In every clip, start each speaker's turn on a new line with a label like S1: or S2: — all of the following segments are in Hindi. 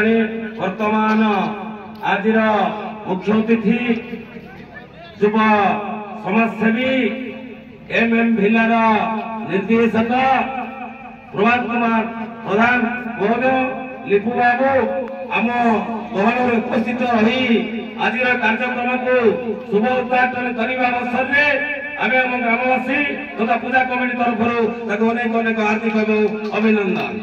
S1: पाणी वर्तमान आज मुख्य अतिथि युव समाजसेवी एम भिलार निर्देशक प्रभात कुमार प्रधान महोदय लिपु बाबू आम गहन उपस्थित रही आज कार्यक्रम को शुभ उद्घाटन करने अवसर में आम आम ग्रामवासी तथा पूजा कमिटी तरफ अनेक अनेक हार्दिक अभिनंदन।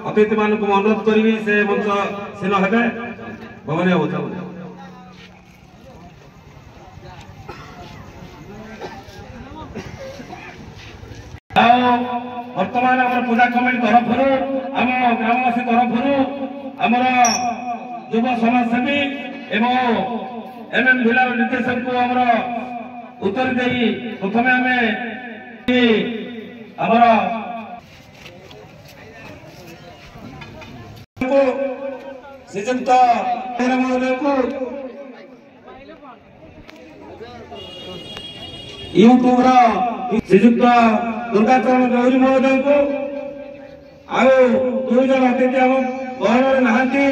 S1: अतिथि मान को अनुरोध करी से मंच सीन हे भवन वर्तमान आम पूजा कमिटी तरफ आम ग्रामवासी तरफ आमर युव समाजसेवी एवं एम भिलार निर्देशक को आमर उत्तर दे प्रथम आमर श्रीजुक्त महोदय को यूट्यूब श्रीजुक्त दुर्गाचरण गौरी महोदय को दुई जन अतिथि आम गहन नहांती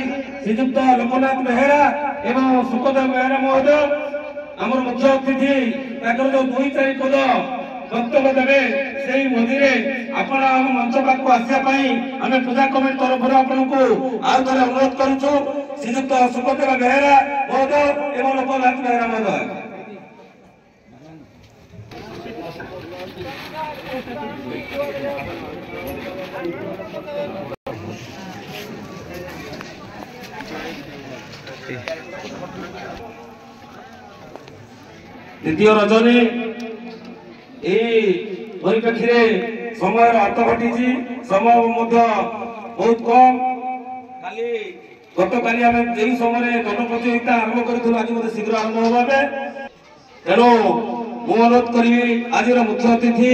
S1: श्रीजुक्त लोकनाथ बेहेरा एवं सुखदेव बेहेरा महोदय आम मुख्य अतिथि जो दुई चारि पद वक्तव्य देवे से मध्य आपण मंच पाक आसापी आम पूजा कमिटी तरफ आपको आउ थे अनुरोध करुचु श्रीजुक्त सुखदेव बेहेरा महोदय एवं लोकनाथ बेहेरा महोदय। द्वितीय रजनी परिप्रेक्षी समय अर्थ घटी समय बहुत कम खाली गत काली आम जो समय गण प्रतियोगिता आरंभ करूँ आज मत शीघ्र आरंभ होगा तेणु मु अनुरोध करी आज मुख्य अतिथि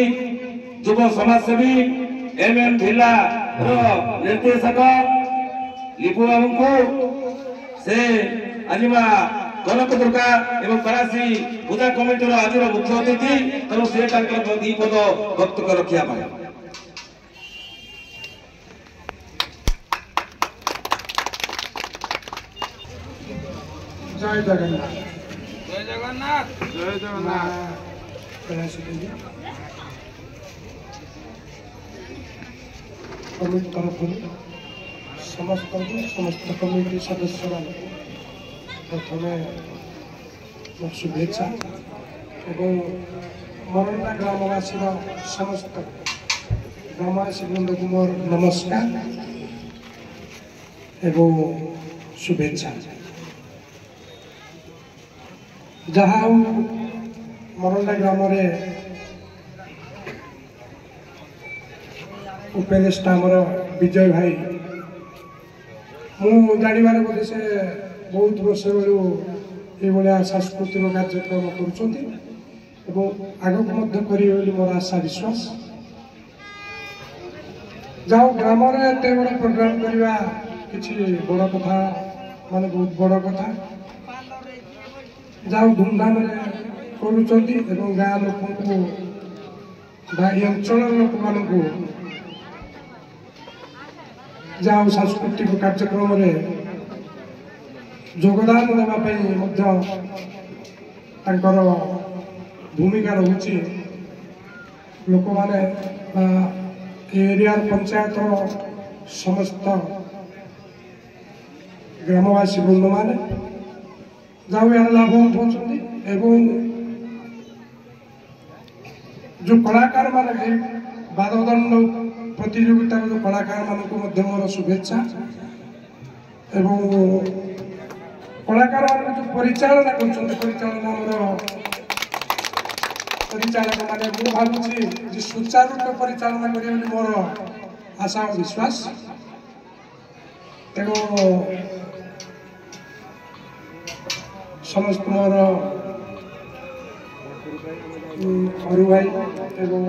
S1: युव समाजसेवी एम भिला निर्देशक लिपु बाबू को से आज कनक दुर्गा एवं कलासी पूजा कमिटी आज मुख्य अतिथि तेणु से दी पद वक्तव्य रखा
S2: जय जगन्नाथ जय जगन्नाथ जय जगन्नाथ कमिटी तरफ समस्त कमिटी सदस्य प्रथम शुभेच्छा एवं मरंडा ग्रामवासी समस्त ग्रामवासी वृंद को मोर नमस्कार एवं शुभेच्छा। जहाँ मरंडा ग्राम उपदेष्टा विजय भाई मु जानवर बोधे से बहुत वर्ष बेलू सांस्कृतिक कार्यक्रम कर मोर आशा विश्वास जाओ ग्राम एत बड़ प्रोग्राम करवा कि बड़ कथा मान बहुत बड़ कथा जाओ धूमधाम कर गाँ लोक अंचल लोक मान जाओ सांस्कृतिक कार्यक्रम योगदान देवाई भूमिका रही लोक मैंने एरिया पंचायत समस्त ग्रामवासी वृंद मान जाओ यार लाभ उठाउछन्ति एवं जो कलाकार माने बाददंड प्रतियोगिता जो कलाकार मान को मोर शुभेच्छा एवं कलाकार जो परिचालना परिचालना परिचालक मैंने मुझे भावुँ सुचारू रूप परिचालना करेंगे मोर आशा और विश्वास तेणु समस्त मोर अरु भाई एवं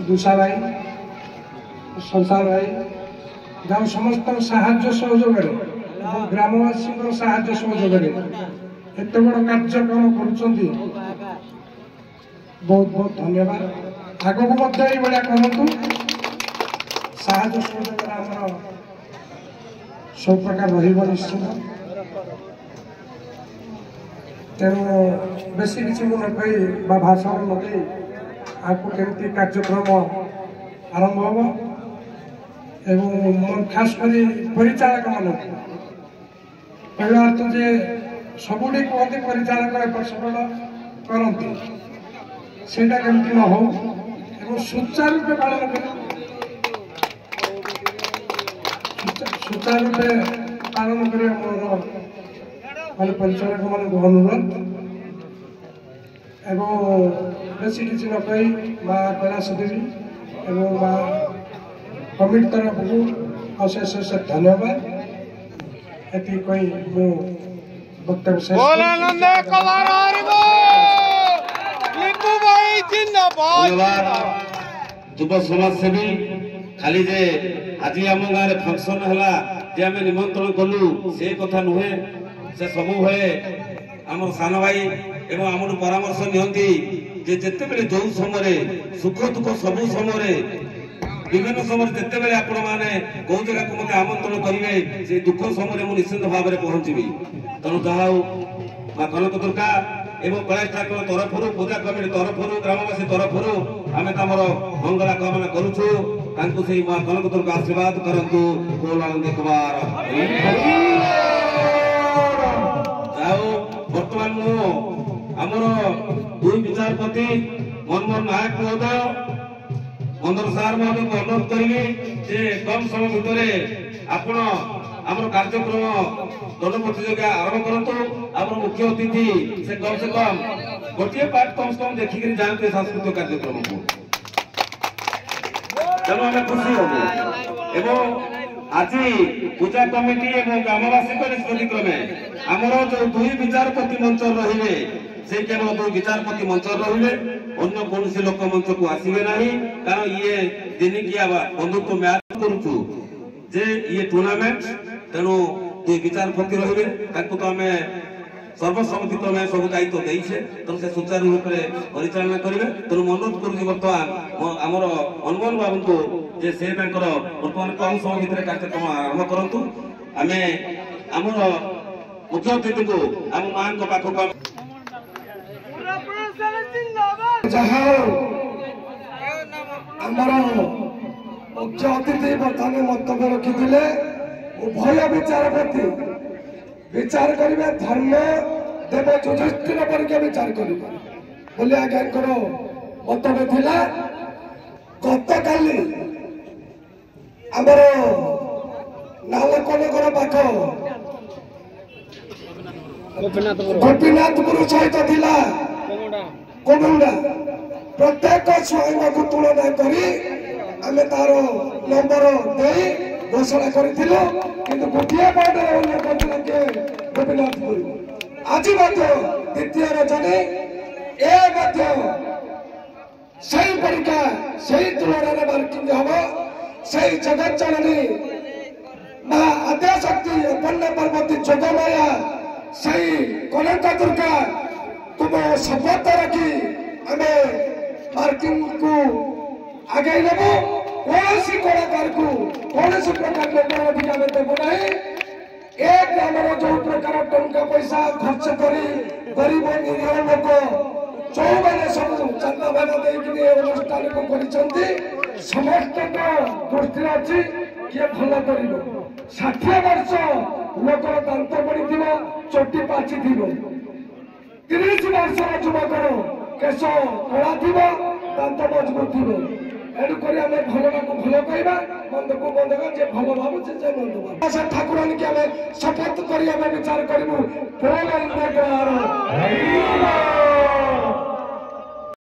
S2: दुषा भाई संसार भाई गाँव समस्त साहाय्य सहयोग ग्रामवासी साहाय्य सहयोग एत बड़ कार्यक्रम कर बहुत बहुत धन्यवाद आग को भाया करूँ साहाय्य सहयोग सब प्रकार निश्चित तेणु बेसी किसी न कही भाषण लगे आपको केमती कार्यक्रम आरंभ हम एवं खास कर परिचालक मान कहला अर्थ जे सबुठी कहते परिचालक एपट सेपट करती सेटा केमती न हो सुचारू रूपे पालन कर सुचारू रूपे पालन कर मोर मान परिचालक मान अनुरोध एवं बेसी किसी न कही माँ कैलाश देवी एवं माँ कमिटी तरफ को अशेष अशेष धन्यवाद ये कही मो वक्तव्य शेष
S1: युव समाज सेवी खाली जे आज आम गाँव में फंक्शन है जे आम निमंत्रण कलु से कथा नुहे से सब बेले आम सान भाई एवं आम परामर्श नियंती जिते बेले जो समय सुख दुख सब समय विभिन्न समय जिते बेले आपण मैंने कौ जगह को मत आमंत्रण करेंगे से दुख समय मुझे निश्चित भाव में पहुंचबी तेणु जहा माँ कनक दुर्गा एवं कैलाश ठाकुर तरफ पूजा कमिटी तरफ ग्रामवासी तरफ आम तमर मंगला कामना करुचु माँ कनक दुर्गा आशीर्वाद करतु बर्तमान मुझर दुई विचारपति मनमोहन नायक महोदय मंदर सार महोदय को अनुरोध करी कम समय भितर आपण आम कार्यक्रम दंड प्रतियोगिता आरंभ करूँ आम मुख्य अतिथि से कम गोटे पार्ट कम से कम देखिक जाते सांस्कृतिक कार्यक्रम को तेणु आम खुशी हूँ एवं आज पूजा कमिटी एवं ग्रामवासी निष्पत्ति क्रमे आमर जो दुई विचारपति मंच रे से केवल दुई विचारपति मंच रे अन्य कौन लोक मंच को आसवे ना कारण ये दिनिकिया बंधुत्व मैच करुचु जे ये टूर्नामेंट तेणु दुई विचारपति रे तो आम सर्वसम्मति तो सब दायित्व देचे तेणु से सुचारू रूप से परिचालना करेंगे तेणु अनुरोध करुँच बर्तमान आमर मनमोहन बाबू को जे से बर्तमान कम समय भितर कार्यक्रम आरंभ करूँ आम आमर मुख्य अतिथि को आम मां पाखक
S2: आमर मुख्य अतिथि बर्तमान मंतव्य रखी उभय विचारपति विचार करेंगे धर्म देव युधिष्ठिर परीक्षा विचार करेंगे आज्ञा मंतव्य थिला गत काली आमर नालकनगर पाख गोपीनाथपुर सहित थिला कोमुंडा प्रत्येक स्वयं को तुलना करी आम तार नंबर दे घोषणा करूँ किंतु गोटे पार्टी गोपीनाथपुर आज द्वितीय रजनी सही परीक्षा सही तुलन मार्किंग हम सही जगत जननी माँ आद्याशक्ति अपन्न पार्वती जोगमाया सही कनक दुर्गा तुम शपथ रखी आम मार्किंग को आगे नबू कौन कलाकार को कौन प्रकार लोक अधिकार देव ना एक आमर जो प्रकार टंका पैसा खर्च करी गरीब निरीह लोक जो मैंने सब चंदा भाग अनुष्ठान को समस्त दृष्टि अच्छी किए भल कर 60 वर्ष लोकर दांत पड़ी चोटी पाची 30 वर्ष युवकर केश कला दांत मजबूत एणुक भल को भल कह मंद को मंद भल भावुचे मंद ठाकुरानी की आम शपथ करी विचार करूँ बोल इंद्र